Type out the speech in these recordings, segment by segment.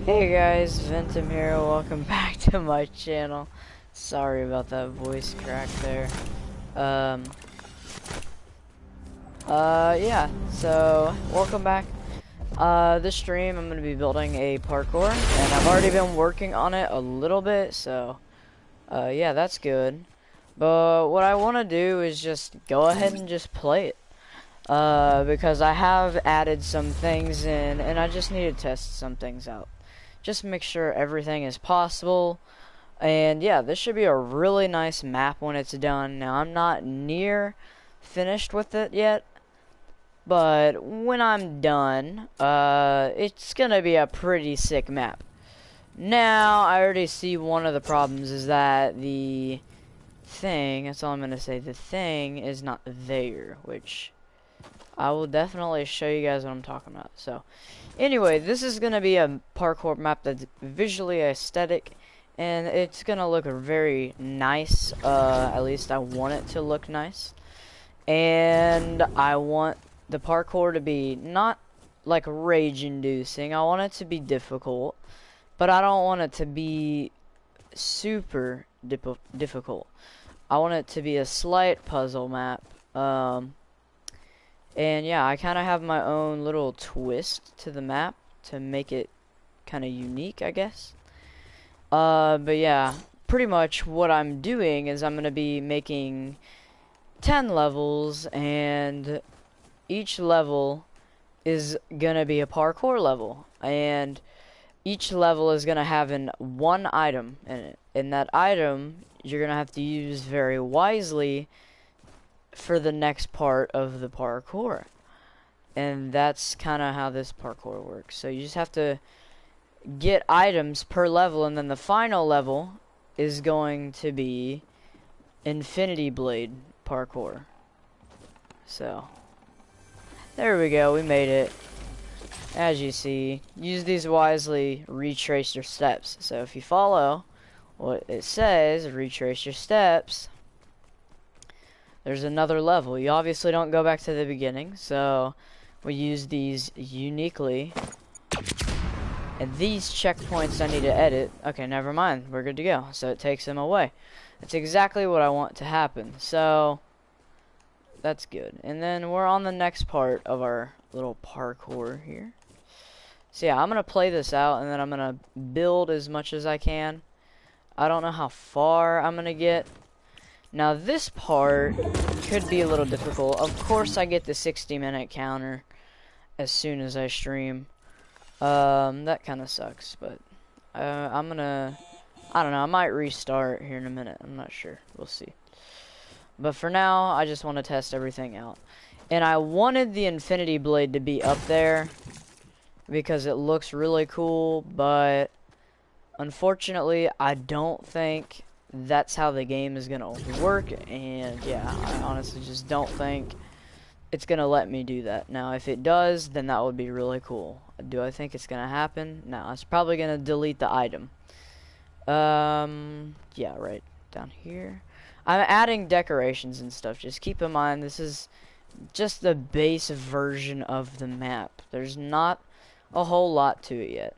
Hey guys, Ventum here, welcome back to my channel. Sorry about that voice crack there. Um, yeah, so, welcome back. This stream, I'm gonna be building a parkour, and I've already been working on it a little bit, so, yeah, that's good. But what I want to do is just go ahead and just play it. Because I have added some things in, and I just need to test some things out. Just make sure everything is possible. And yeah, this should be a really nice map when it's done. Now, I'm not near finished with it yet, but when I'm done, it's gonna be a pretty sick map. Now, I already see one of the problems is that the thing, that's all I'm gonna say, the thing is not there, which I will definitely show you guys what I'm talking about. So, anyway, this is going to be a parkour map that's visually aesthetic, and it's going to look very nice. At least I want it to look nice. And I want the parkour to be not like rage-inducing. I want it to be difficult, but I don't want it to be super difficult. I want it to be a slight puzzle map. And yeah, I kind of have my own little twist to the map to make it kind of unique, I guess. But yeah, pretty much what I'm doing is I'm going to be making 10 levels, and each level is going to be a parkour level. And each level is going to have one item in it. And that item, you're going to have to use very wisely for the next part of the parkour. And that's kind of how this parkour works. So you just have to get items per level, and then the final level is going to be Infinity Blade parkour. So there we go, we made it. As you see, use these wisely, retrace your steps. So if you follow what it says, retrace your steps, there's another level. You obviously don't go back to the beginning, so we use these uniquely. And these checkpoints I need to edit. Okay, never mind. We're good to go. So it takes them away. That's exactly what I want to happen. So that's good. And then we're on the next part of our little parkour here. So yeah, I'm going to play this out, and then I'm going to build as much as I can. I don't know how far I'm going to get. Now this part could be a little difficult. Of course I get the 60-minute counter as soon as I stream. That kind of sucks, but I don't know, I might restart here in a minute. I'm not sure. We'll see. But for now, I just want to test everything out. And I wanted the Infinity Blade to be up there because it looks really cool, but unfortunately, I don't think that's how the game is gonna work, and yeah, I honestly just don't think it's gonna let me do that. Now, if it does, then that would be really cool. Do I think it's gonna happen? No, it's probably gonna delete the item. Yeah, right down here. I'm adding decorations and stuff. Just keep in mind, this is just the base version of the map. There's not a whole lot to it yet.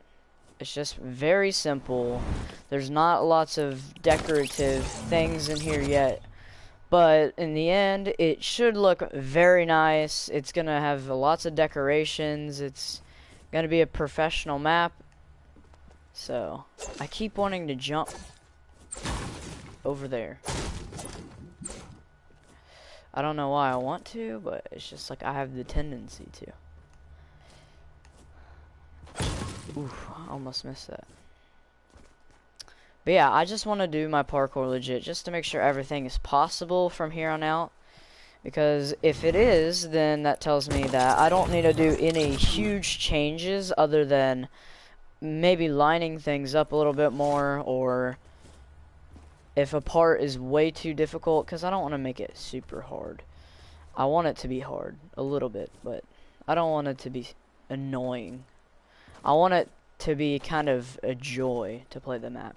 It's just very simple. There's not lots of decorative things in here yet. But in the end, it should look very nice. It's going to have lots of decorations. It's going to be a professional map. So, I keep wanting to jump over there. I don't know why I want to, but it's just like I have the tendency to. Oof, I almost missed that. But yeah, I just want to do my parkour legit, just to make sure everything is possible from here on out. Because if it is, then that tells me that I don't need to do any huge changes other than maybe lining things up a little bit more, or if a part is way too difficult, because I don't want to make it super hard. I want it to be hard, a little bit, but I don't want it to be annoying. I want it to be kind of a joy to play the map.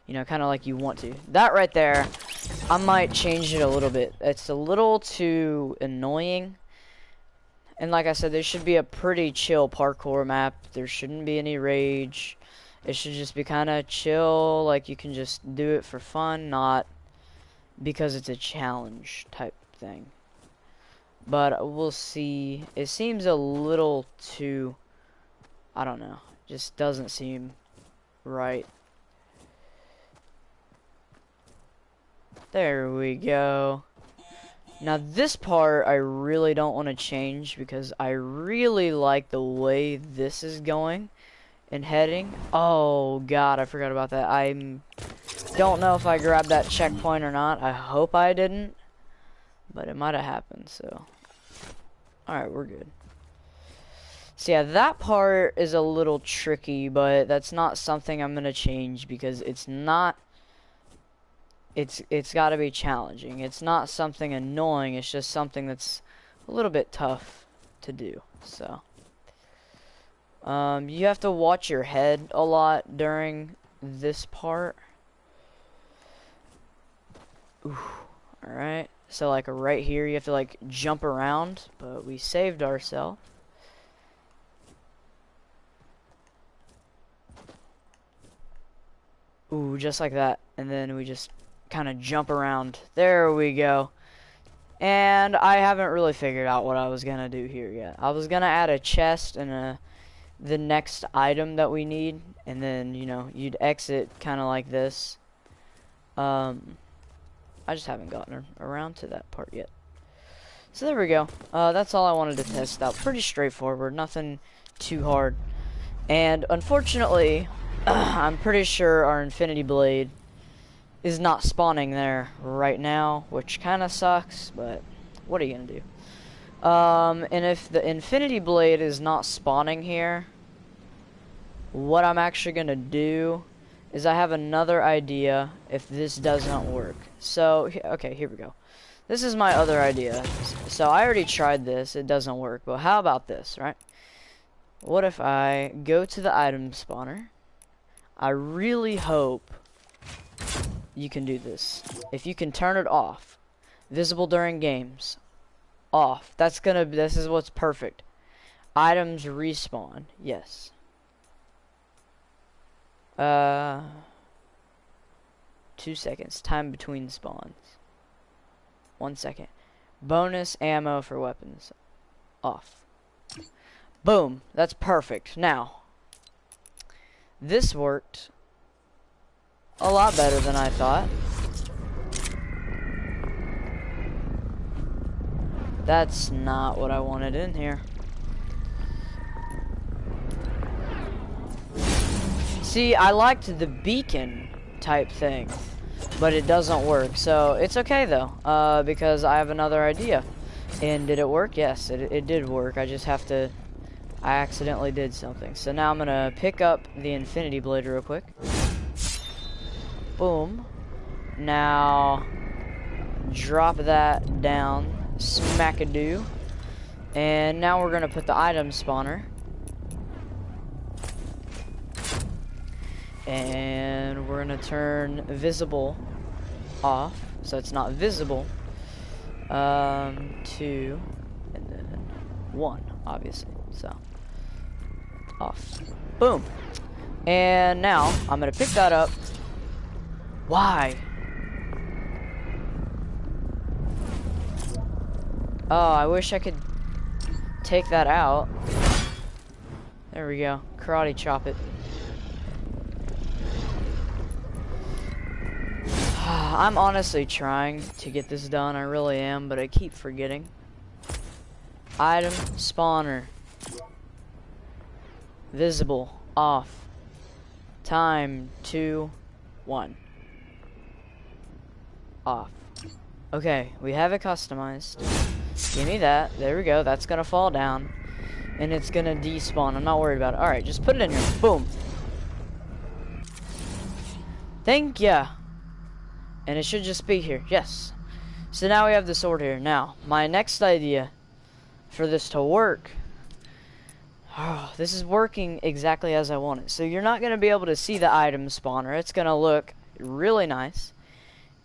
You know, kind of like you want to. That right there, I might change it a little bit. It's a little too annoying. And like I said, there should be a pretty chill parkour map. There shouldn't be any rage. It should just be kind of chill, like you can just do it for fun, not because it's a challenge type thing. But we'll see. It seems a little too, I don't know, just doesn't seem right. There we go. Now this part I really don't want to change because I really like the way this is going and heading. Oh god, I forgot about that. I don't know if I grabbed that checkpoint or not. I hope I didn't, but it might have happened, so alright, we're good. So yeah, that part is a little tricky, but that's not something I'm gonna change because it's not, it's got to be challenging. It's not something annoying, it's just something that's a little bit tough to do. So you have to watch your head a lot during this part. Ooh, alright, so like right here you have to like jump around, but we saved ourselves. Ooh, just like that, and then we just kind of jump around. There we go. And I haven't really figured out what I was gonna do here yet. I was gonna add a chest and the next item that we need, and then, you know, you'd exit kind of like this. I just haven't gotten around to that part yet. So there we go. That's all I wanted to test out. Pretty straightforward, nothing too hard. And unfortunately, I'm pretty sure our Infinity Blade is not spawning there right now, which kind of sucks, but what are you gonna do? And if the Infinity Blade is not spawning here, what I'm actually gonna do is I have another idea if this doesn't work. So, okay, here we go. This is my other idea. So I already tried this, it doesn't work, but how about this, right? What if I go to the item spawner? I really hope you can do this. If you can turn it off, visible during games, off. This is what's perfect. Items respawn, yes. 2 seconds, time between spawns. 1 second. Bonus ammo for weapons, off. Boom, that's perfect. Now, this worked a lot better than I thought. That's not what I wanted in here. See, I liked the beacon type thing, but it doesn't work. So it's okay though, because I have another idea. And did it work? Yes, it did work. I just have to, I accidentally did something. So now I'm gonna pick up the Infinity Blade real quick. Boom. Now drop that down. Smack-a-doo. And now we're gonna put the item spawner. And we're gonna turn visible off, so it's not visible. 2 and then 1, obviously. So off. Boom. And now I'm gonna pick that up. Why? Oh, I wish I could take that out. There we go. Karate chop it. I'm honestly trying to get this done. I really am, but I keep forgetting. Item spawner. Visible. Off. Time 2, 1. Off. Okay, we have it customized. Give me that. There we go. That's gonna fall down. And it's gonna despawn. I'm not worried about it. Alright, just put it in here. Boom. Thank ya. And it should just be here. Yes. So now we have the sword here. Now, my next idea for this to work. Oh, this is working exactly as I want it. So you're not gonna be able to see the item spawner. It's gonna look really nice.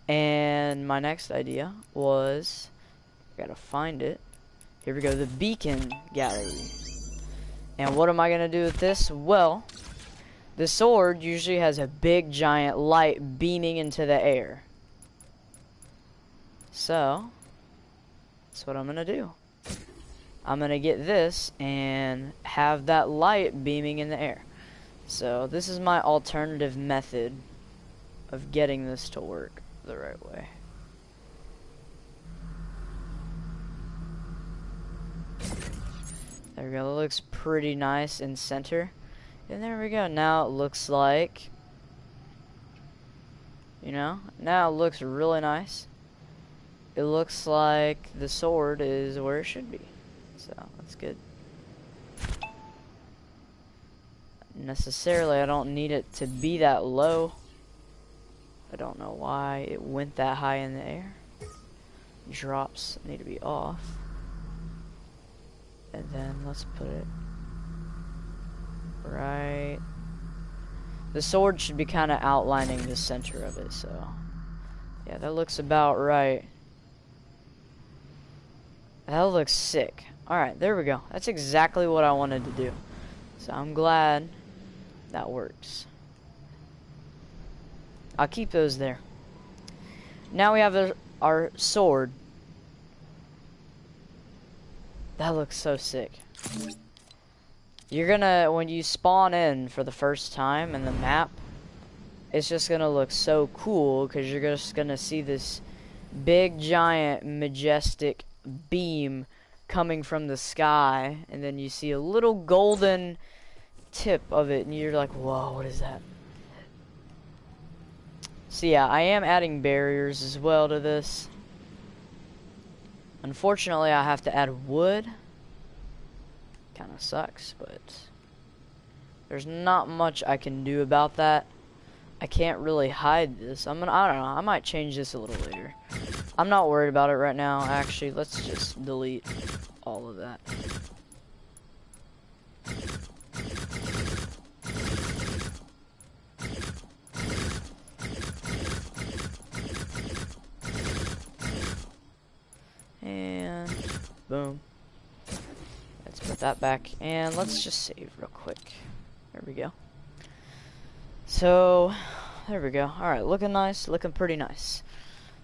And my next idea was, I gotta find it. Here we go, the beacon gallery. And what am I gonna do with this? Well, The sword usually has a big giant light beaming into the air. So, that's what I'm gonna do. I'm gonna get this and have that light beaming in the air. So, this is my alternative method of getting this to work the right way. There we go, that looks pretty nice in center. And there we go, now it looks like, you know, now it looks really nice. It looks like the sword is where it should be. So, that's good. Necessarily, I don't need it to be that low. I don't know why it went that high in the air. Drops need to be off. And then let's put it right. The sword should be kind of outlining the center of it, so yeah, that looks about right. That looks sick. Alright, there we go. That's exactly what I wanted to do. So I'm glad that works. I'll keep those there. Now we have our sword. That looks so sick. You're gonna, when you spawn in for the first time in the map, it's just gonna look so cool because you're just gonna see this big, giant, majestic beam coming from the sky, and then you see a little golden tip of it, and you're like, whoa, what is that? So yeah, I am adding barriers as well to this. Unfortunately, I have to add wood. Kind of sucks, but there's not much I can do about that. I can't really hide this. I don't know, I might change this a little later. I'm not worried about it right now. Actually, let's just delete all of that. And boom. Let's put that back, and let's just save real quick. There we go. So, there we go. Alright, looking nice, looking pretty nice.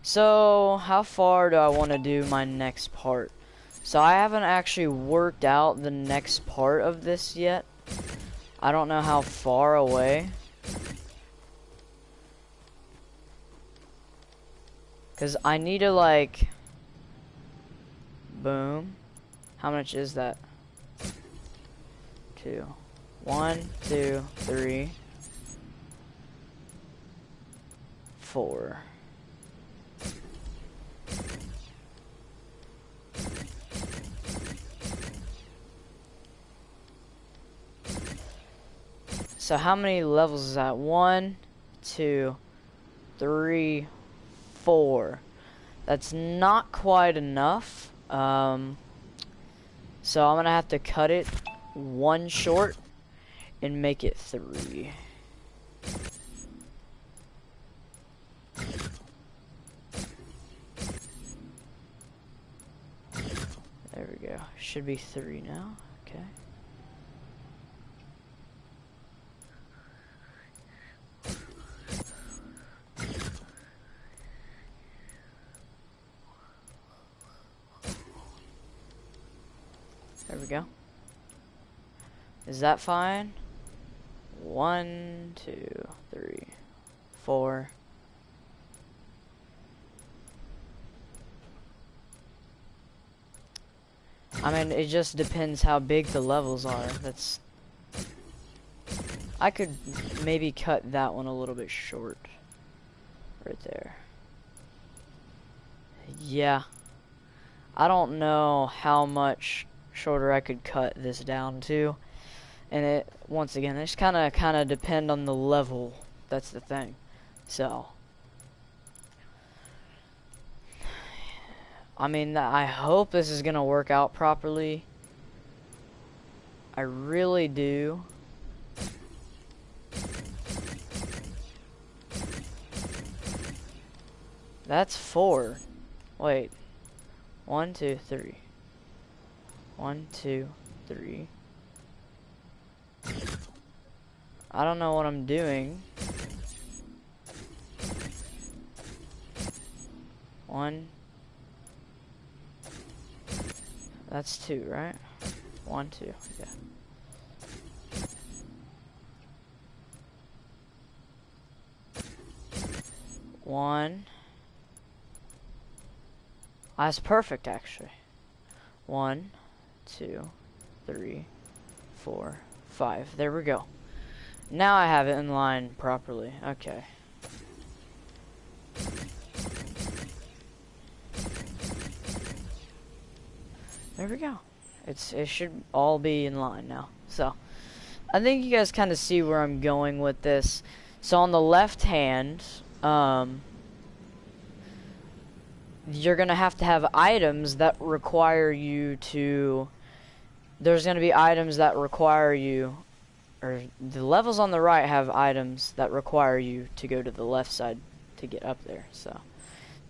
So, how far do I want to do my next part? So, I haven't actually worked out the next part of this yet. I don't know how far away. Because I need to, like, boom. How much is that? 2. 1, 2, 3, 4. So how many levels is that? 1, 2, 3, 4. That's not quite enough. So I'm gonna have to cut it 1 short and make it 3. There we go. Should be 3 now. Okay. There we go. Is that fine? 1, 2, 3, 4. I mean, it just depends how big the levels are. That's... I could maybe cut that one a little bit short. Right there. Yeah. I don't know how much shorter I could cut this down to. And it, once again, it's kind of depend on the level. That's the thing. So, I mean, I hope this is gonna work out properly. I really do. That's 4. Wait. 1, 2, 3. 1, 2, 3. I don't know what I'm doing. 1. That's 2, right? 1, 2. Yeah. One. That's perfect, actually. 1, 2, 3, 4, 5. There we go. Now I have it in line properly. Okay. There we go. It should all be in line now. So, I think you guys kind of see where I'm going with this. So on the left hand, you're gonna have to have items that require you to. There's gonna be items that require you, or the levels on the right have items that require you to go to the left side to get up there. So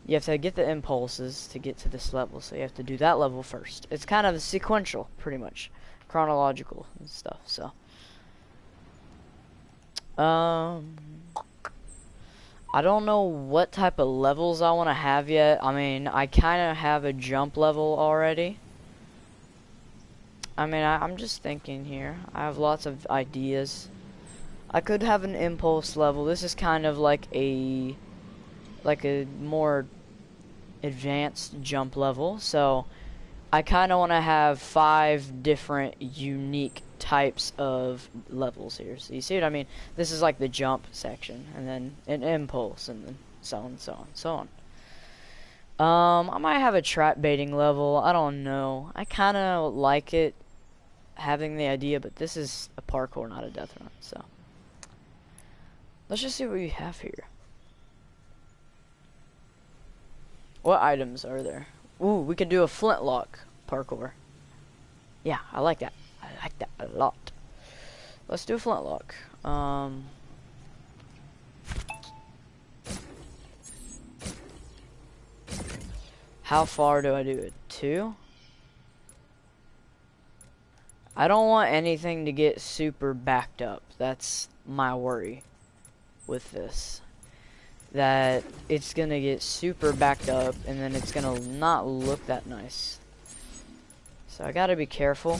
you have to get the impulses to get to this level, so you have to do that level first. It's kind of sequential, pretty much, chronological and stuff. So, I don't know what type of levels I want to have yet. I mean, I kind of have a jump level already. I mean, I'm just thinking here. I have lots of ideas. I could have an impulse level. This is kind of like a more advanced jump level. So I kind of want to have 5 different unique types of levels here. So you see what I mean? This is like the jump section, and then an impulse, and then so on, so on, so on. I might have a trap baiting level. I don't know. I kind of like it, having the idea, but this is a parkour, not a death run. So let's just see what we have here. What items are there? Ooh, we could do a flintlock parkour. Yeah, I like that. I like that a lot. Let's do a flintlock. How far do I do it? 2? I don't want anything to get super backed up. That's my worry with this. That it's gonna get super backed up and then it's gonna not look that nice. So I gotta be careful.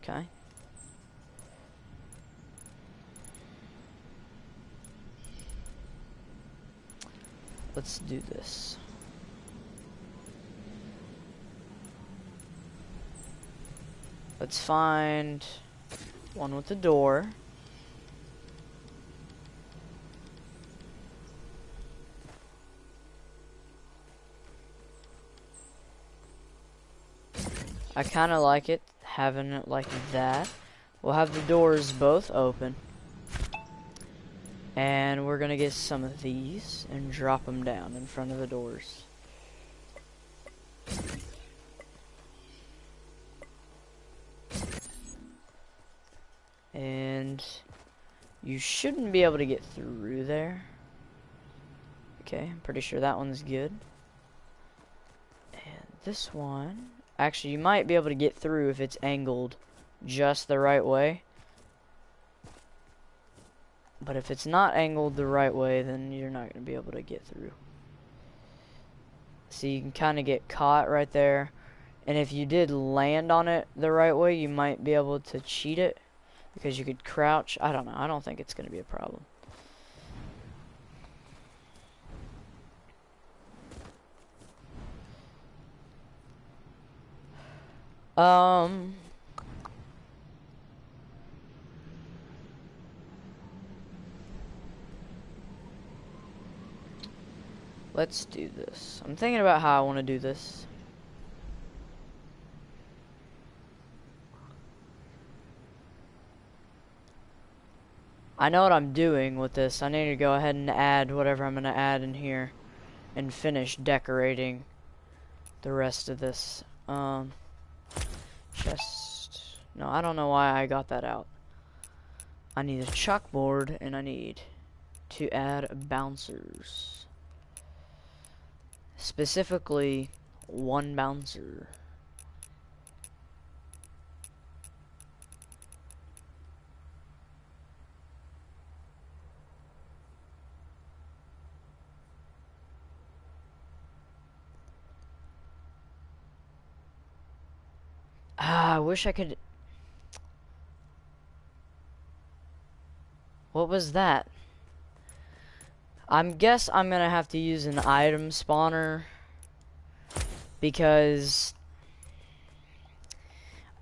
Okay. Let's do this. Let's find one with the door. I kind of like it, having it like that. We'll have the doors both open. And we're gonna get some of these and drop them down in front of the doors. And you shouldn't be able to get through there. Okay, I'm pretty sure that one's good. And this one, actually you might be able to get through if it's angled just the right way. But if it's not angled the right way, then you're not going to be able to get through. So you can kind of get caught right there. And if you did land on it the right way, you might be able to cheat it. Because you could crouch. I don't know. I don't think it's going to be a problem. Let's do this. I'm thinking about how I want to do this. I know what I'm doing with this. I need to go ahead and add whatever I'm going to add in here and finish decorating the rest of this. Chest. No, I don't know why I got that out. I need a chalkboard and I need to add bouncers. Specifically, 1 bouncer. I wish I could... What was that? Guess I'm gonna have to use an item spawner because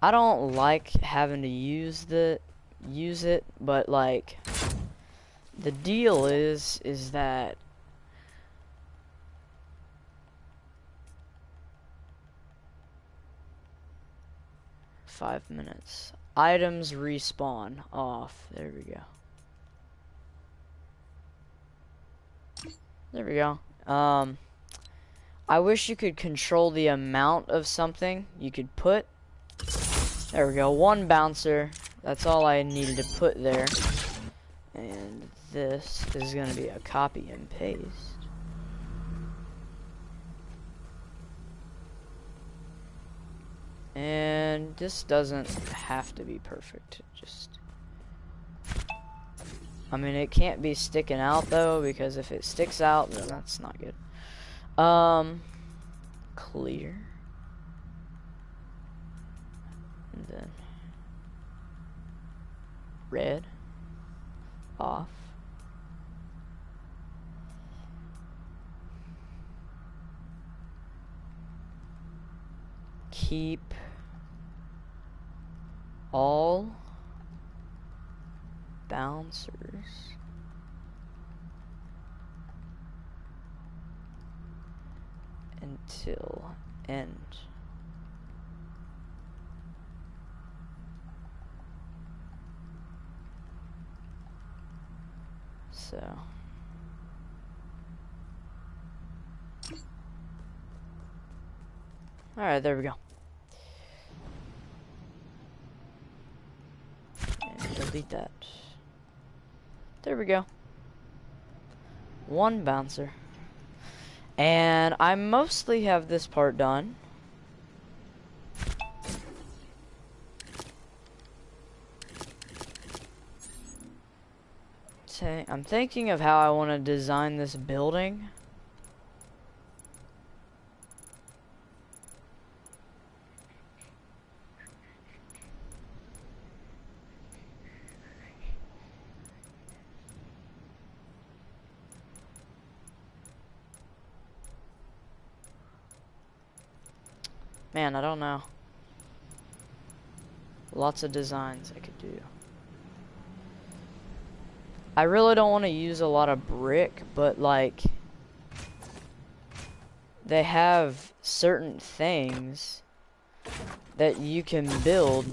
I don't like having to use it, but like the deal is that five minutes. Items respawn off. There we go. There we go. I wish you could control the amount of something you could put. There we go. One bouncer. That's all I needed to put there. And this is going to be a copy and paste. And this doesn't have to be perfect. I mean, it can't be sticking out though, because if it sticks out, then that's not good. Clear. And then red. Off. Keep all bouncers until end. So alright, there we go. And delete that. There we go. One bouncer. And I mostly have this part done. I'm thinking of how I want to design this building. Man, I don't know. Lots of designs I could do. I really don't want to use a lot of brick, but like they have certain things that you can build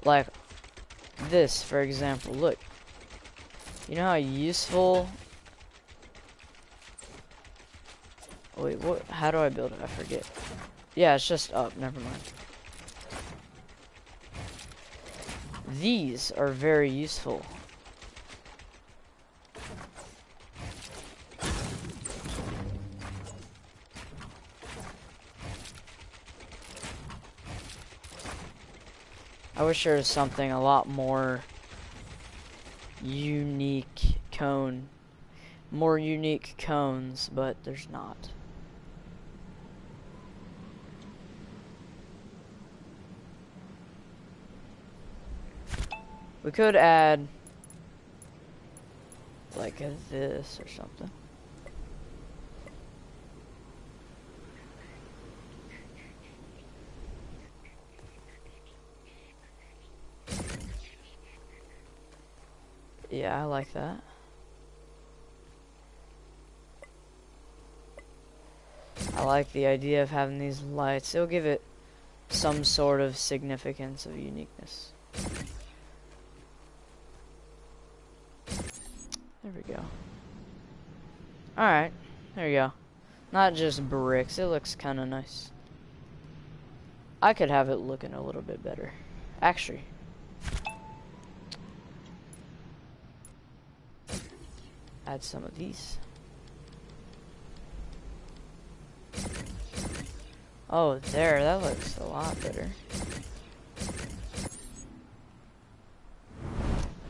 like this, for example. Look, you know how useful... Wait, what? How do I build it? I forget. Yeah, it's just up. Never mind. These are very useful. I wish there was something a lot more unique more unique cones, but there's not. We could add like this or something. Yeah, I like that. I like the idea of having these lights. It'll give it some sort of significance of uniqueness. There we go. Alright, there you go. Not just bricks, it looks kind of nice. I could have it looking a little bit better. Actually. Add some of these. Oh, there, that looks a lot better.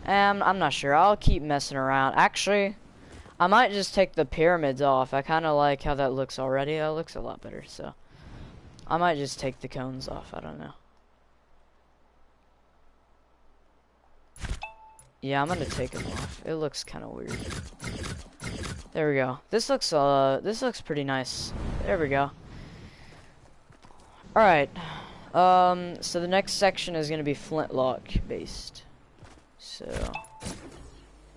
I'm not sure. I'll keep messing around. Actually, I might just take the pyramids off. I kind of like how that looks already. That looks a lot better, so I might just take the cones off. I don't know. Yeah, I'm gonna take them off. It looks kind of weird. There we go. This looks pretty nice. There we go. All right. So the next section is gonna be flintlock based. So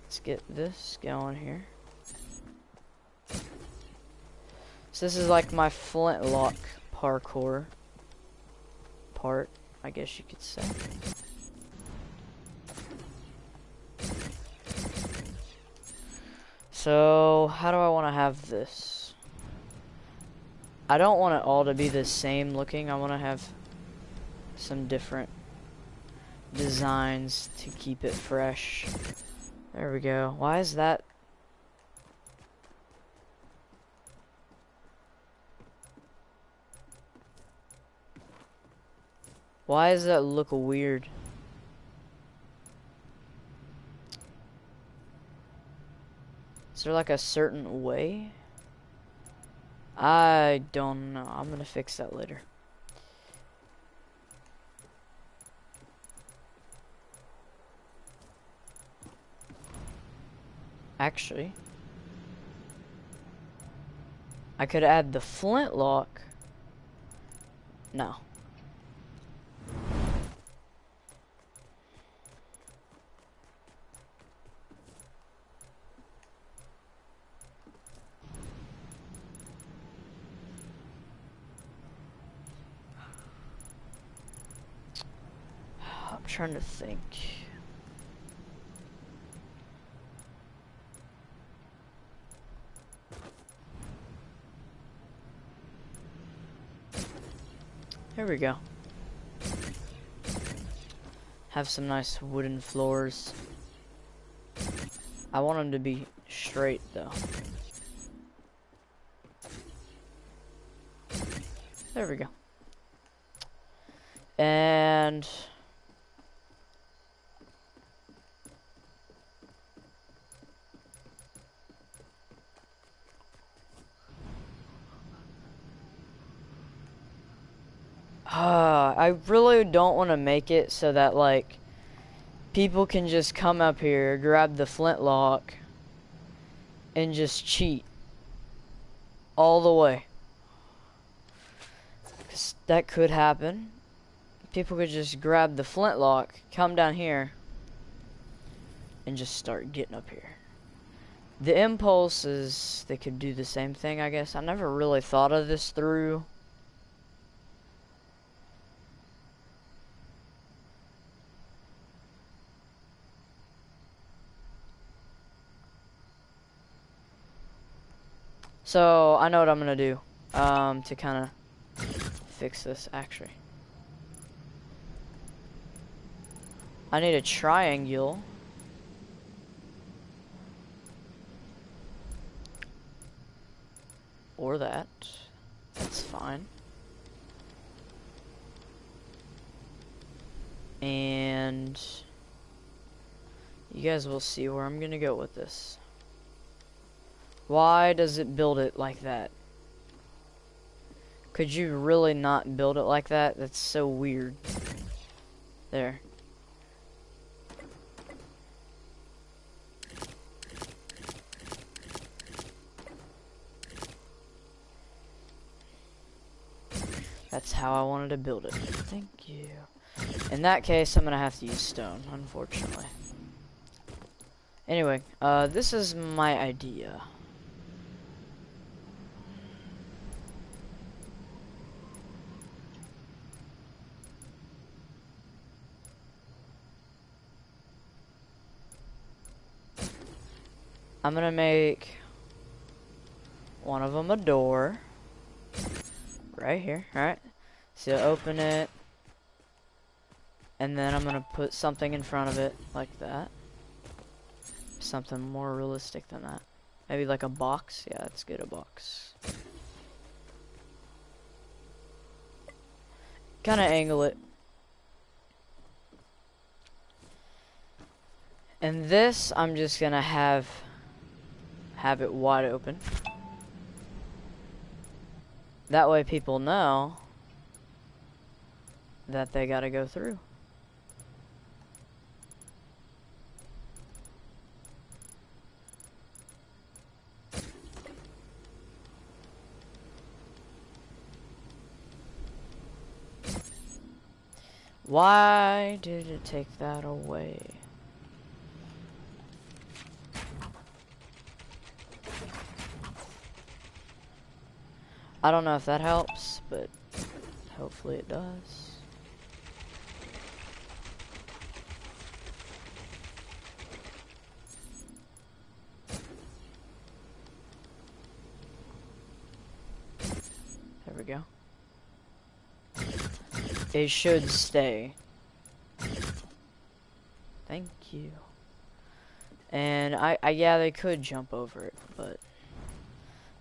let's get this going here. So this is like my flintlock parkour part, I guess you could say. So how do I want to have this? I don't want it all to be the same looking. I want to have some different designs to keep it fresh. There we go. Why is that? Why does that look weird? Is there like a certain way? I don't know. I'm gonna fix that later. Actually, I could add the flintlock. No. I'm trying to think. There we go. Have some nice wooden floors. I want them to be straight though. There we go. And I really don't want to make it so that like people can just come up here, grab the flintlock, and just cheat all the way. 'Cause that could happen. People could just grab the flintlock, come down here, and just start getting up here. The impulse is they could do the same thing, I guess. I never really thought of this through. So I know what I'm gonna do to kind of fix this. Actually, I need a triangle. Or that. That's fine. And you guys will see where I'm gonna go with this. Why does it build it like that? Could you really not build it like that? That's so weird. There. That's how I wanted to build it. Thank you. In that case, I'm gonna have to use stone, unfortunately. Anyway, this is my idea. I'm gonna make one of them a door. Right here, alright. So open it. And then I'm gonna put something in front of it like that. Something more realistic than that. Maybe like a box. Yeah, that's good, a box. Kinda angle it. And this, I'm just gonna have have it wide open. That way people know that they gotta go through. Why did it take that away? I don't know if that helps, but hopefully it does. There we go. It should stay. Thank you. And yeah, they could jump over it, but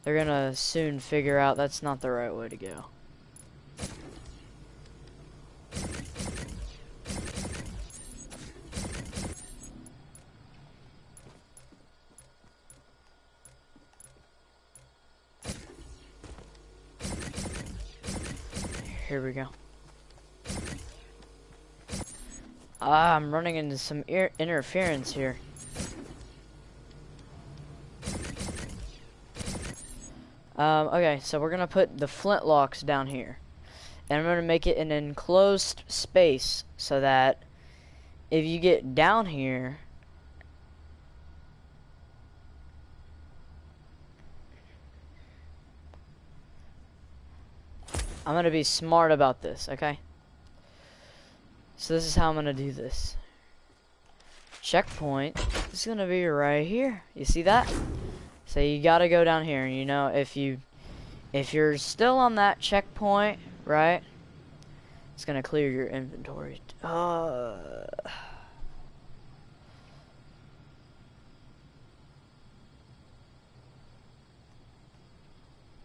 they're gonna soon figure out that's not the right way to go. Here we go. I'm running into some interference here. Okay, so we're gonna put the flintlocks down here. And I'm gonna make it an enclosed space so that if you get down here, I'm gonna be smart about this, okay? So this is how I'm gonna do this. Checkpoint is gonna be right here. You see that? So you gotta go down here. You know, if you're still on that checkpoint, right? It's gonna clear your inventory. I'm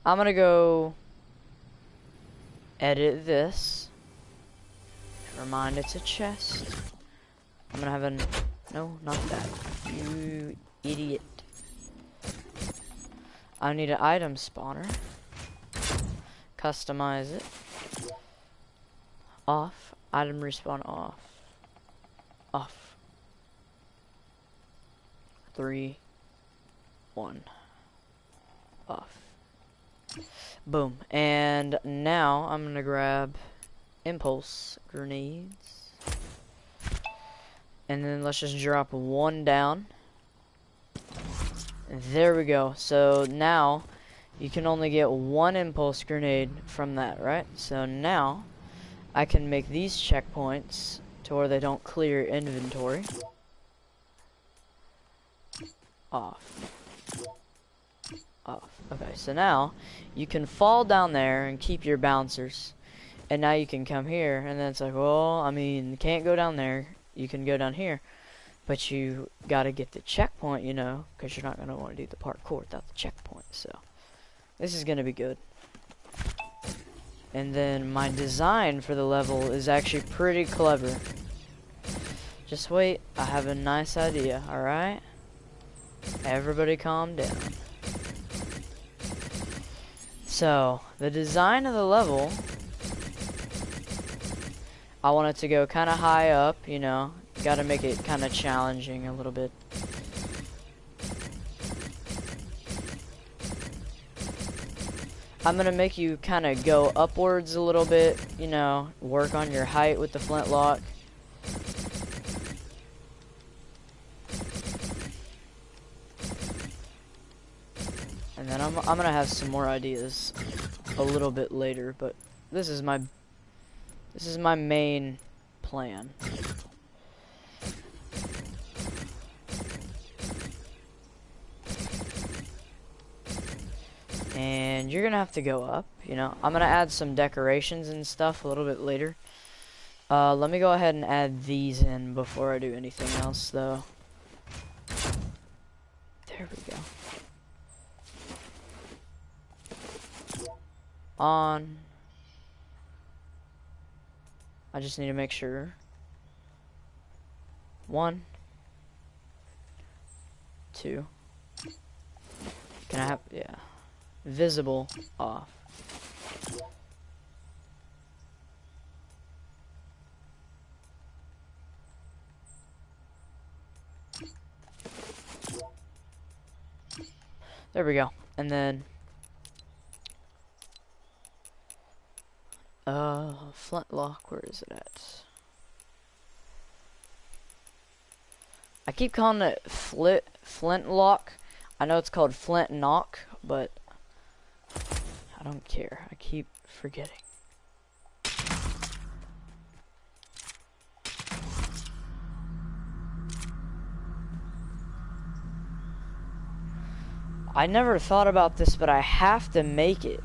gonna go edit this. Never mind, it's a chest. I'm gonna have an... No, not that. You idiot. I need an item spawner. Customize it. Off. Item respawn off. Off. 3, 1. Off. Boom. And now I'm gonna grab impulse grenades. And then let's just drop one down. There we go. So now you can only get one impulse grenade from that, right? So now I can make these checkpoints to where they don't clear inventory. Off. Off. Okay, so now you can fall down there and keep your bouncers. And now you can come here, and then it's like, well, I mean, you can't go down there. You can go down here. But you gotta get the checkpoint, you know, because you're not gonna want to do the parkour without the checkpoint. So this is gonna be good. And then my design for the level is actually pretty clever. Just wait, I have a nice idea, alright? Everybody calm down. So, the design of the level, I want it to go kind of high up, you know. Gotta make it kind of challenging a little bit. I'm gonna make you kind of go upwards a little bit, you know, work on your height with the flintlock. And then I'm gonna have some more ideas a little bit later, but this is my main plan. And you're gonna have to go up, you know. I'm gonna add some decorations and stuff a little bit later. Let me go ahead and add these in before I do anything else, though. There we go. On. I just need to make sure. 1, 2, Can I have, yeah. Visible off. There we go. And then flintlock, where is it at? I keep calling it flintlock. I know it's called flint knock, but I don't care. I keep forgetting. I never thought about this, but I have to make it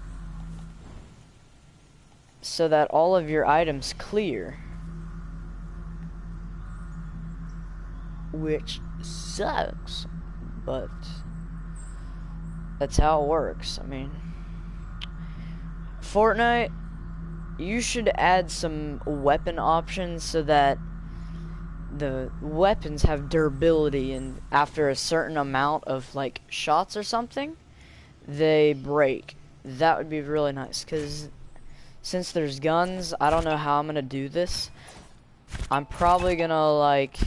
so that all of your items clear. Which sucks, but that's how it works. I mean, Fortnite, you should add some weapon options so that the weapons have durability, and after a certain amount of like shots or something, they break. That would be really nice, because since there's guns, I don't know how I'm gonna do this. I'm probably gonna like,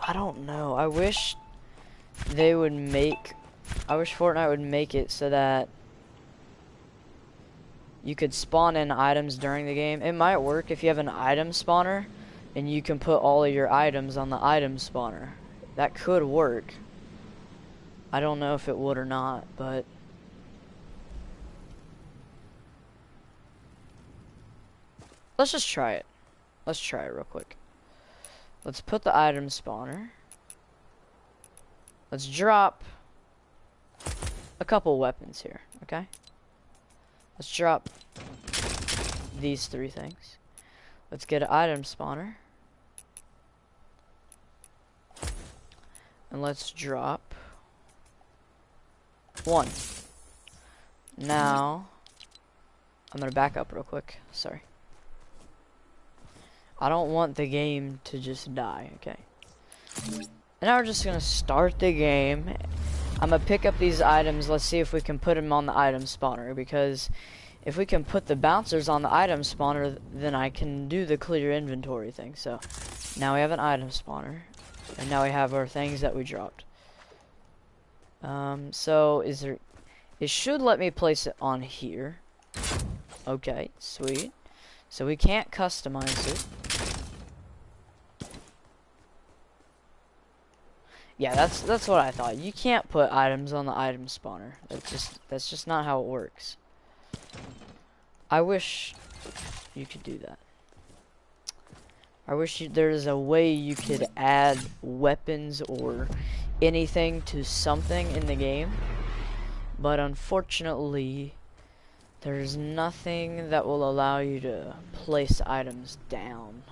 I don't know. I wish Fortnite would make it so that you could spawn in items during the game. It might work if you have an item spawner and you can put all of your items on the item spawner. That could work. I don't know if it would or not, but let's just try it. Let's try it real quick. Let's put the item spawner. Let's drop a couple weapons here, okay? Let's drop these 3 things. Let's get an item spawner. And let's drop 1. Now, I'm gonna back up real quick, sorry. I don't want the game to just die, okay? And now we're just gonna start the game. I'm gonna pick up these items. Let's see if we can put them on the item spawner, because if we can put the bouncers on the item spawner, then I can do the clear inventory thing. So now we have an item spawner, and now we have our things that we dropped. So it should let me place it on here. Okay, sweet. So we can't customize it. Yeah, that's what I thought. You can't put items on the item spawner. That's just not how it works. I wish you could do that. I wish there's a way you could add weapons or anything to something in the game, but unfortunately there's nothing that will allow you to place items down.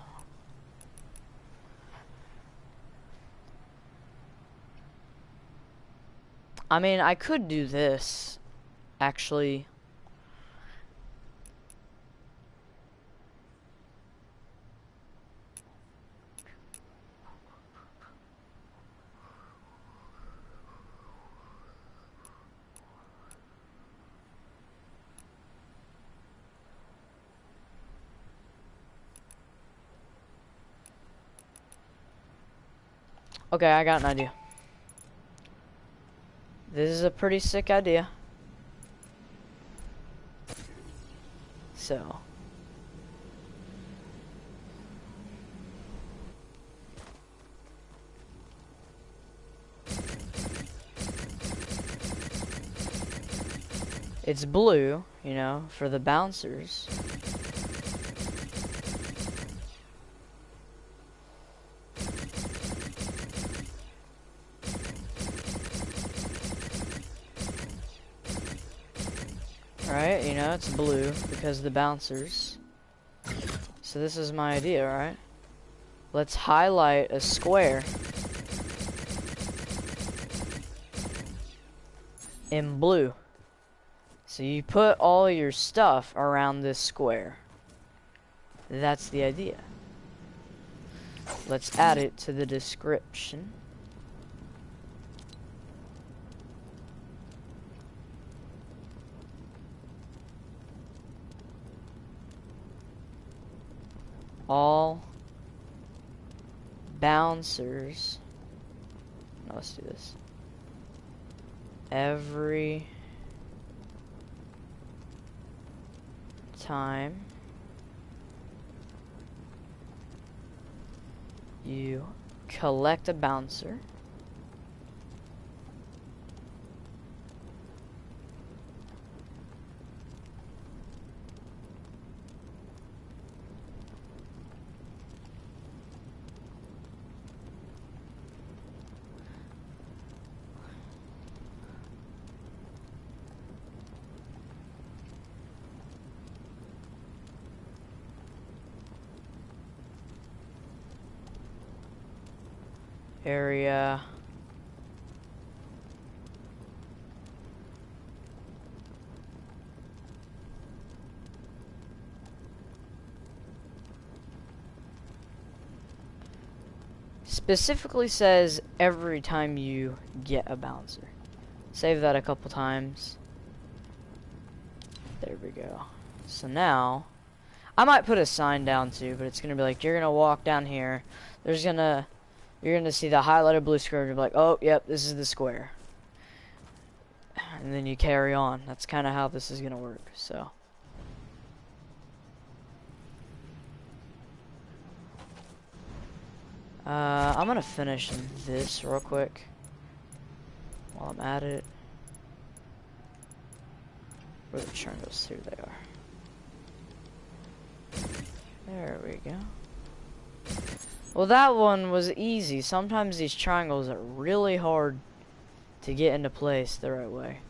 I mean, I could do this, actually. Okay, I got an idea. This is a pretty sick idea. So it's blue, you know, for the bouncers. Right, you know, it's blue because of the bouncers. So this is my idea, right? Let's highlight a square in blue. So you put all your stuff around this square. That's the idea. Let's add it to the description. all bouncers. Now let's do this. Every time you collect a bouncer, area specifically says every time you get a bouncer. Save that a couple times. There we go. So now I might put a sign down too, but it's gonna be like, you're gonna walk down here, you're gonna see the highlighted blue square, and you'll be like, oh yep, this is the square, and then you carry on. That's kind of how this is gonna work. So I'm gonna finish this real quick while I'm at it. Where the triangles? Here they are. There we go. Well, that one was easy. Sometimes these triangles are really hard to get into place the right way.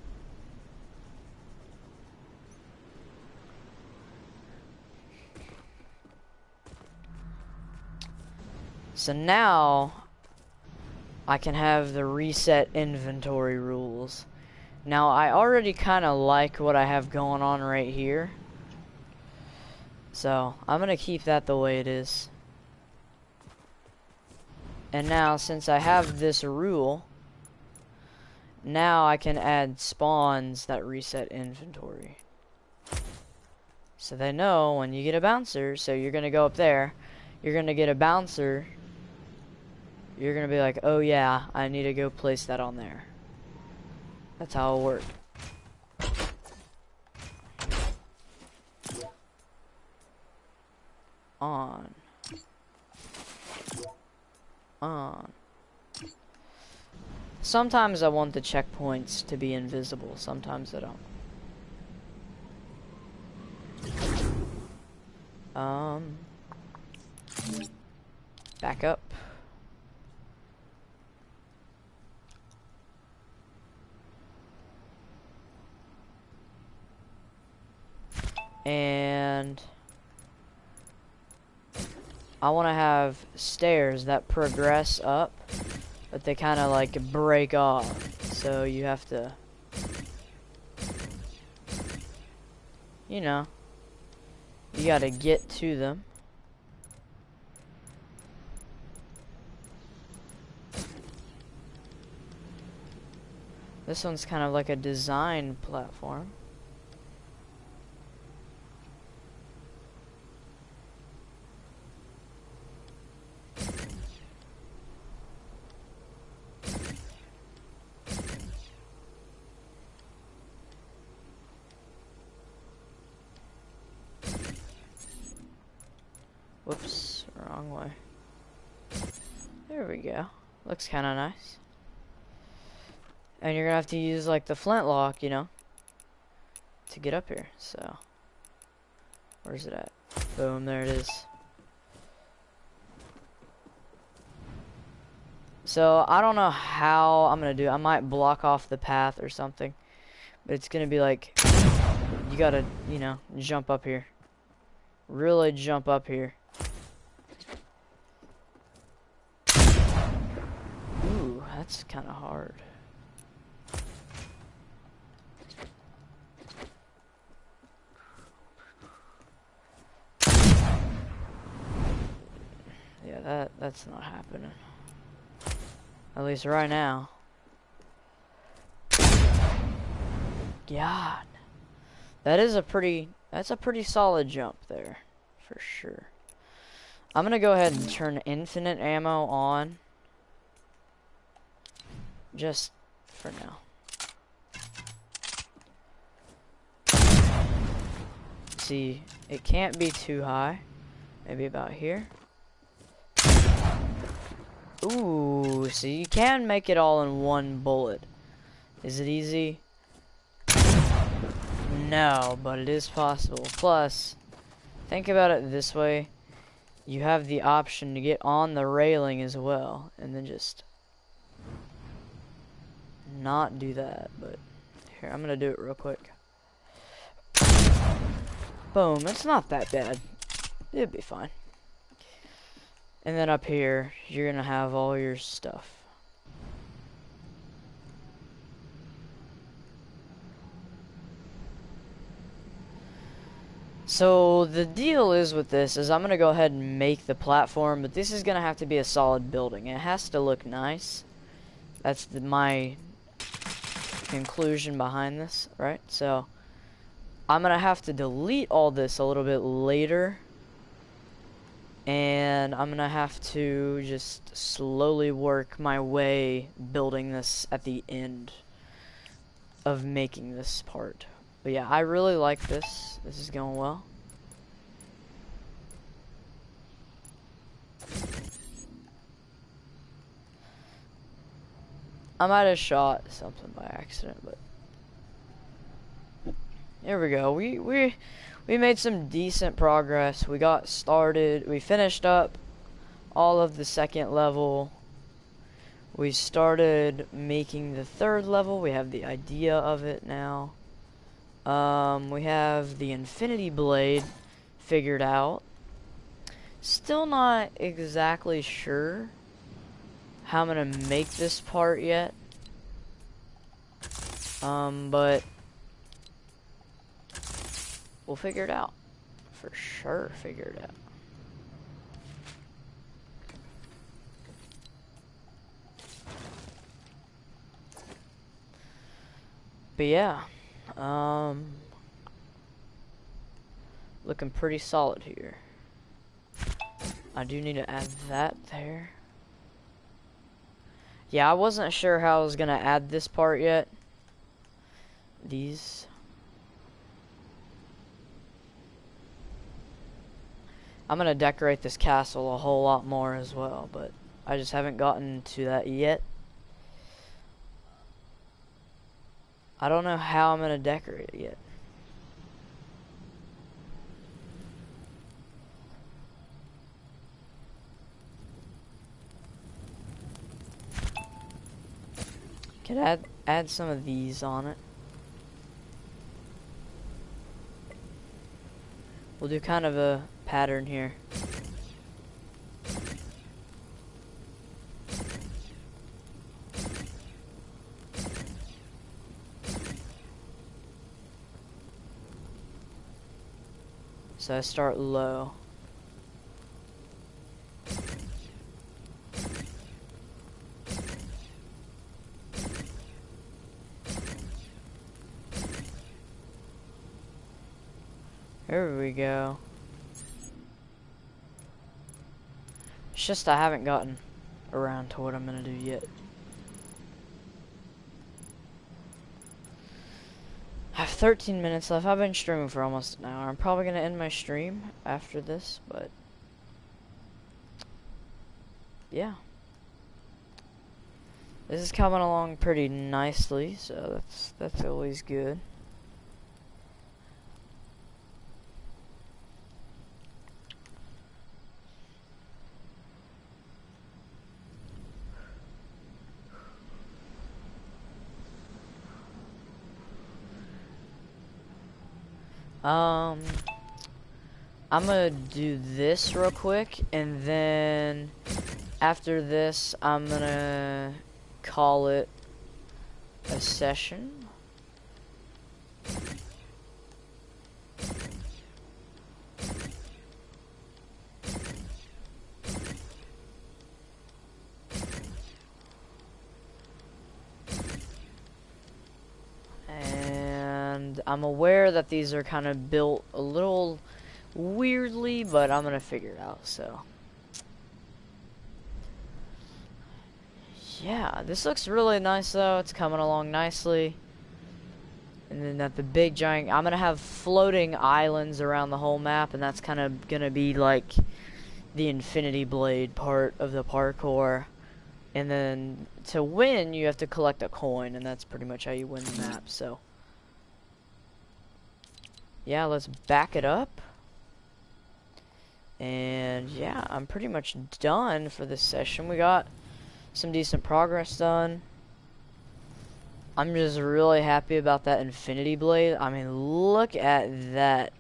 So now I can have the reset inventory rules. Now I already kind of like what I have going on right here, so I'm gonna keep that the way it is. And now since I have this rule, now I can add spawns that reset inventory. So they know when you get a bouncer, so you're gonna go up there, you're gonna get a bouncer, you're gonna be like, oh yeah, I need to go place that on there. That's how it'll work. On. Sometimes I want the checkpoints to be invisible, sometimes I don't. Back up. And I want to have stairs that progress up, but they kind of like break off. So you have to, you know, you got to get to them. This one's kind of like a design platform. Whoops, wrong way. There we go. Looks kind of nice. And you're gonna have to use like the flintlock, you know, to get up here. So, where's it at? Boom, there it is. So, I don't know how I'm gonna do it. I might block off the path or something. But it's gonna be like, you gotta, you know, jump up here. Really jump up here. Ooh, that's kind of hard. Yeah, that's not happening. At least right now. God. That's a pretty solid jump there, for sure. I'm gonna go ahead and turn infinite ammo on. Just for now. See, it can't be too high. Maybe about here. Ooh, so you can make it all in one bullet. Is it easy? No, but it is possible. Plus, think about it this way. You have the option to get on the railing as well, and then just not do that. But here, I'm gonna do it real quick. Boom, it's not that bad. It'll be fine. And then up here, you're gonna have all your stuff. So the deal is with this is I'm gonna go ahead and make the platform, but this is gonna have to be a solid building. It has to look nice. That's my conclusion behind this, right? So I'm gonna have to delete all this a little bit later, and I'm gonna have to just slowly work my way building this at the end of making this part. But yeah, I really like this. This is going well. I might have shot something by accident, but here we go. We made some decent progress. We got started. We finished up all of the second level. We started making the third level. We have the idea of it now. We have the infinity blade figured out. Still not exactly sure how I'm gonna make this part yet. But we'll figure it out. For sure figure it out. But yeah, looking pretty solid here. I do need to add that there. Yeah, I wasn't sure how I was gonna add this part yet. These. I'm gonna decorate this castle a whole lot more as well, but I just haven't gotten to that yet. I don't know how I'm gonna decorate it yet. Could add some of these on it. We'll do kind of a pattern here. So I start low. There we go. It's just I haven't gotten around to what I'm gonna do yet. I have 13 minutes left. I've been streaming for almost an hour. I'm probably gonna end my stream after this, but yeah. This is coming along pretty nicely, so that's always good. I'm gonna do this real quick, and then after this, I'm gonna call it a session. I'm aware that these are kind of built a little weirdly, but I'm gonna figure it out, so yeah, this looks really nice though. It's coming along nicely. And then at the big giant, I'm gonna have floating islands around the whole map, and that's kind of gonna be like the infinity blade part of the parkour. And then to win, you have to collect a coin, and that's pretty much how you win the map. So yeah, let's back it up. And yeah, I'm pretty much done for this session. We got some decent progress done. I'm just really happy about that infinity blade. I mean, look at that.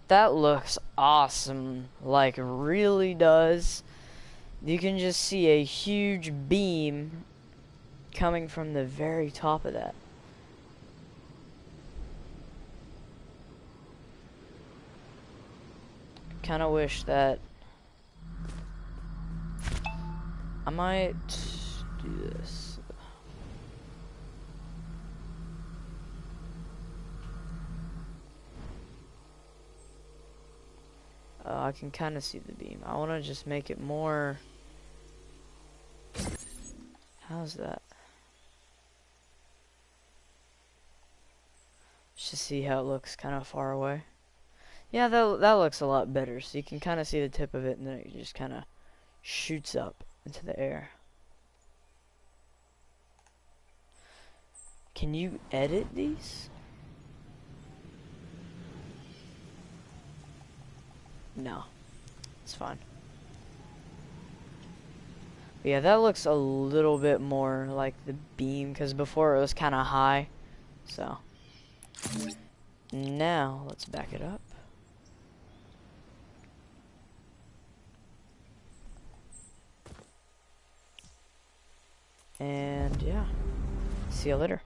That looks awesome. Like, really does. You can just see a huge beam coming from the very top of that. Kind of wish that I might do this. I can kind of see the beam. I want to just make it more. How's that? Just to see how it looks kind of far away. Yeah, that looks a lot better. So you can kind of see the tip of it, and then it just kind of shoots up into the air. Can you edit these? No, it's fine. But yeah, that looks a little bit more like the beam, because before it was kind of high. So now let's back it up. And yeah, see you later.